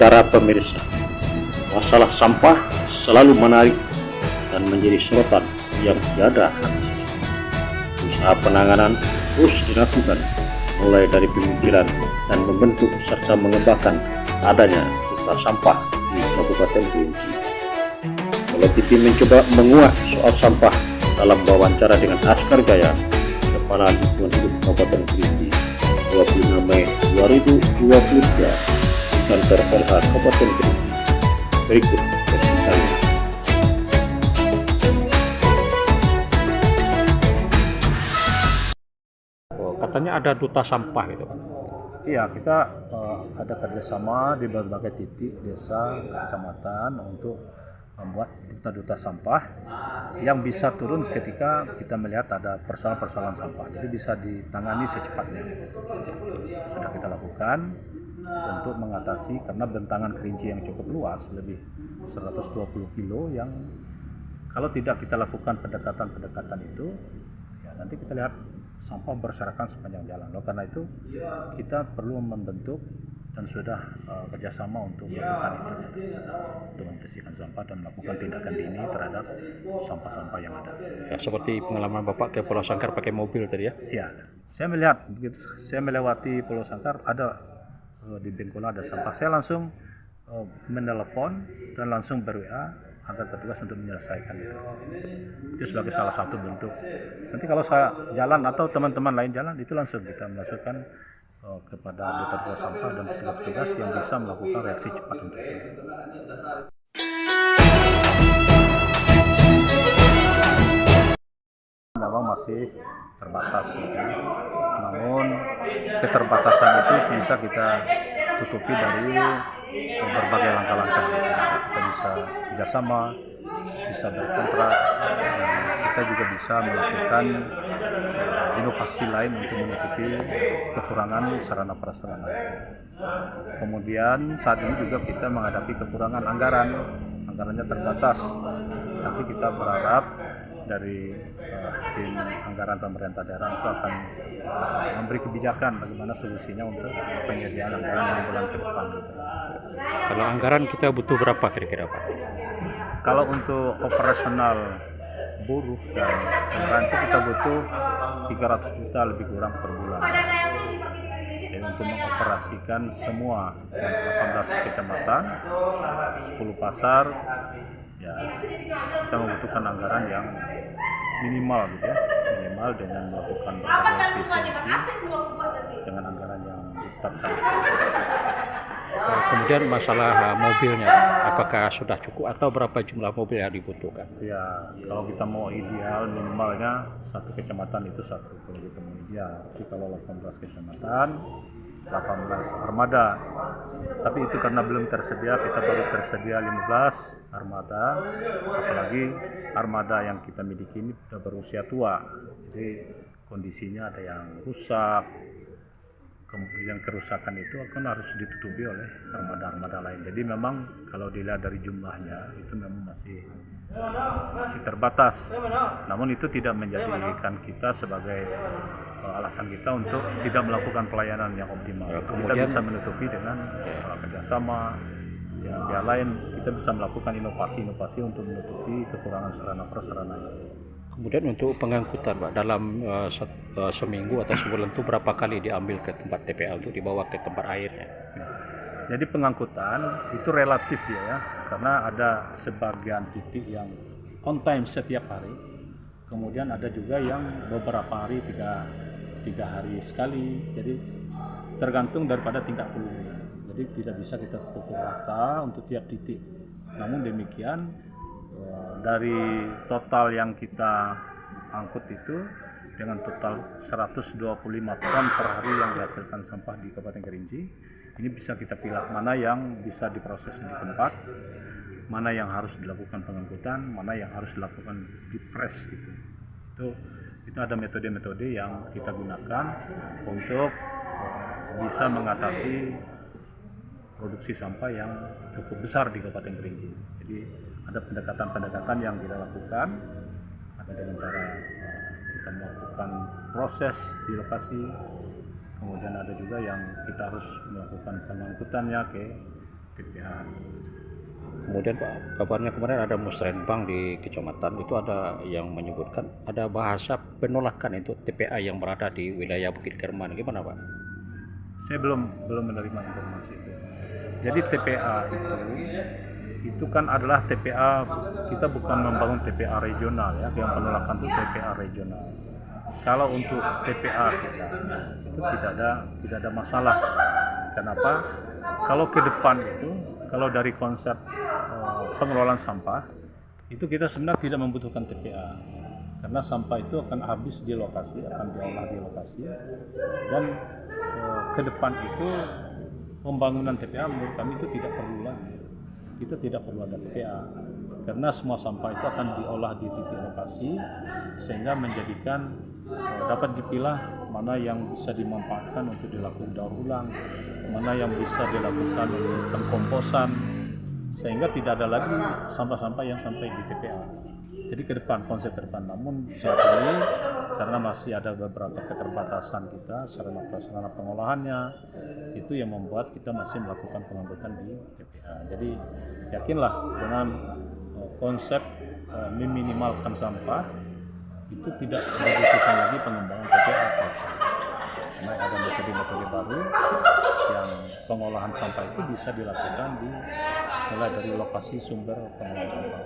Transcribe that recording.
Saudara pemirsa, masalah sampah selalu menarik dan menjadi sorotan yang tiada habis. Usaha penanganan terus dilakukan, mulai dari pemikiran dan membentuk serta mengembangkan adanya duta sampah di Kabupaten Kerinci. Kalau TV mencoba menguak soal sampah dalam wawancara dengan Askar Jaya, Kepala Lingkungan Hidup Kabupaten Kerinci, 26 Mei 2023 di kantor LH Kabupaten Kerinci. Berikut kesimpulannya. Katanya ada duta sampah gitu kan? Iya, kita ada kerjasama di berbagai titik desa, kecamatan untuk membuat duta-duta sampah yang bisa turun ketika kita melihat ada persoalan-persoalan sampah. Jadi bisa ditangani secepatnya. Sudah kita lakukan untuk mengatasi karena bentangan Kerinci yang cukup luas, lebih 120 kilo yang kalau tidak kita lakukan pendekatan-pendekatan itu, ya nanti kita lihat sampah berserakan sepanjang jalan. Karena itu kita perlu membentuk dan sudah kerjasama untuk melakukan itu, untuk membersihkan sampah dan melakukan tindakan dini terhadap sampah-sampah yang ada. Ya, seperti pengalaman Bapak ke Pulau Sangkar pakai mobil tadi ya? Iya, saya melihat begitu saya melewati Pulau Sangkar ada di Bengkola ada sampah, saya langsung menelepon dan langsung ber-WA agar petugas untuk menyelesaikan itu. Itu sebagai salah satu bentuk. Nanti kalau saya jalan atau teman-teman lain jalan, itu langsung kita masukkan kepada duta sampah dan petugas yang bisa melakukan reaksi cepat untuk itu. Memang masih terbatas, ya. Namun keterbatasan itu bisa kita tutupi dari berbagai langkah-langkah. Kita bisa kerjasama, bisa berkontrak, dan kita juga bisa melakukan inovasi lain untuk menutupi kekurangan sarana prasarana. Kemudian saat ini juga kita menghadapi kekurangan anggarannya terbatas. Nanti kita berharap dari tim anggaran pemerintah daerah itu akan memberi kebijakan bagaimana solusinya untuk penyediaan anggaran 6 bulan ke depan. Kalau anggaran kita butuh berapa kira-kira Pak? Kalau untuk operasional buruh dan anggaran itu kita butuh 300 juta lebih kurang per bulan. Jadi untuk mengoperasikan semua 18 kecamatan, 10 pasar, ya kita membutuhkan anggaran yang minimal gitu ya, minimal dengan melakukan berbagai efisiensi dengan anggaran yang ditetapkan. Kemudian masalah mobilnya, apakah sudah cukup atau berapa jumlah mobil yang dibutuhkan? Ya, kalau kita mau ideal minimalnya satu kecamatan itu satu, kalau kita mau ideal. Jadi kalau 18 kecamatan, 18 armada. Tapi itu karena belum tersedia, kita baru tersedia 15 armada. Apalagi armada yang kita miliki ini sudah berusia tua. Jadi kondisinya ada yang rusak. Kemudian kerusakan itu akan harus ditutupi oleh armada-armada lain. Jadi memang kalau dilihat dari jumlahnya itu memang masih terbatas. Namun itu tidak menjadikan kita sebagai alasan kita untuk tidak melakukan pelayanan yang optimal. Kita bisa menutupi dengan kerjasama yang lain. Kita bisa melakukan inovasi-inovasi untuk menutupi kekurangan sarana prasarana itu. Kemudian untuk pengangkutan Pak, dalam seminggu atau sebulan itu berapa kali diambil ke tempat TPA untuk dibawa ke tempat airnya? Ya. Jadi pengangkutan itu relatif dia ya, karena ada sebagian titik yang on time setiap hari, kemudian ada juga yang beberapa hari, tiga hari sekali, jadi tergantung daripada tingkat volume. Jadi tidak bisa kita pukul rata untuk tiap titik. Namun demikian dari total yang kita angkut itu dengan total 125 ton per hari yang dihasilkan sampah di Kabupaten Kerinci, ini bisa kita pilih mana yang bisa diproses di tempat, mana yang harus dilakukan pengangkutan, mana yang harus dilakukan di press gitu. Itu ada metode-metode yang kita gunakan untuk bisa mengatasi produksi sampah yang cukup besar di Kabupaten Kerinci. Jadi ada pendekatan-pendekatan yang kita lakukan, ada dengan cara kita melakukan proses di lokasi, kemudian ada juga yang kita harus melakukan pengangkutannya ke TPA. Kemudian Pak, kabarnya kemarin ada musrenbang di kecamatan itu, ada yang menyebutkan ada bahasa penolakan itu TPA yang berada di wilayah Bukit Kerman. Gimana Pak? Saya belum menerima informasi itu. Jadi TPA itu kan adalah TPA, kita bukan membangun TPA regional ya, yang penolakan itu TPA regional. Kalau untuk TPA kita itu tidak ada masalah. Kenapa? Kalau ke depan itu, kalau dari konsep pengelolaan sampah itu kita sebenarnya tidak membutuhkan TPA, karena sampah itu akan habis di lokasi, akan diolah di lokasi, dan ke depan itu pembangunan TPA menurut kami itu tidak perlu lagi. Kita tidak perlu ada TPA karena semua sampah itu akan diolah di titik lokasi, sehingga menjadikan dapat dipilah mana yang bisa dimanfaatkan untuk dilakukan daur ulang, mana yang bisa dilakukan untuk pengkomposan, sehingga tidak ada lagi sampah-sampah yang sampai di TPA. Jadi ke depan, konsep ke depan, namun saat ini karena masih ada beberapa keterbatasan kita sarana pengolahannya, itu yang membuat kita masih melakukan pengangkutan di TPA. Jadi yakinlah dengan konsep meminimalkan sampah itu tidak dibutuhkan lagi pengembangan TPA, karena ada metode-metode baru yang pengolahan sampah itu bisa dilakukan mulai dari lokasi sumber pengolahan sampah.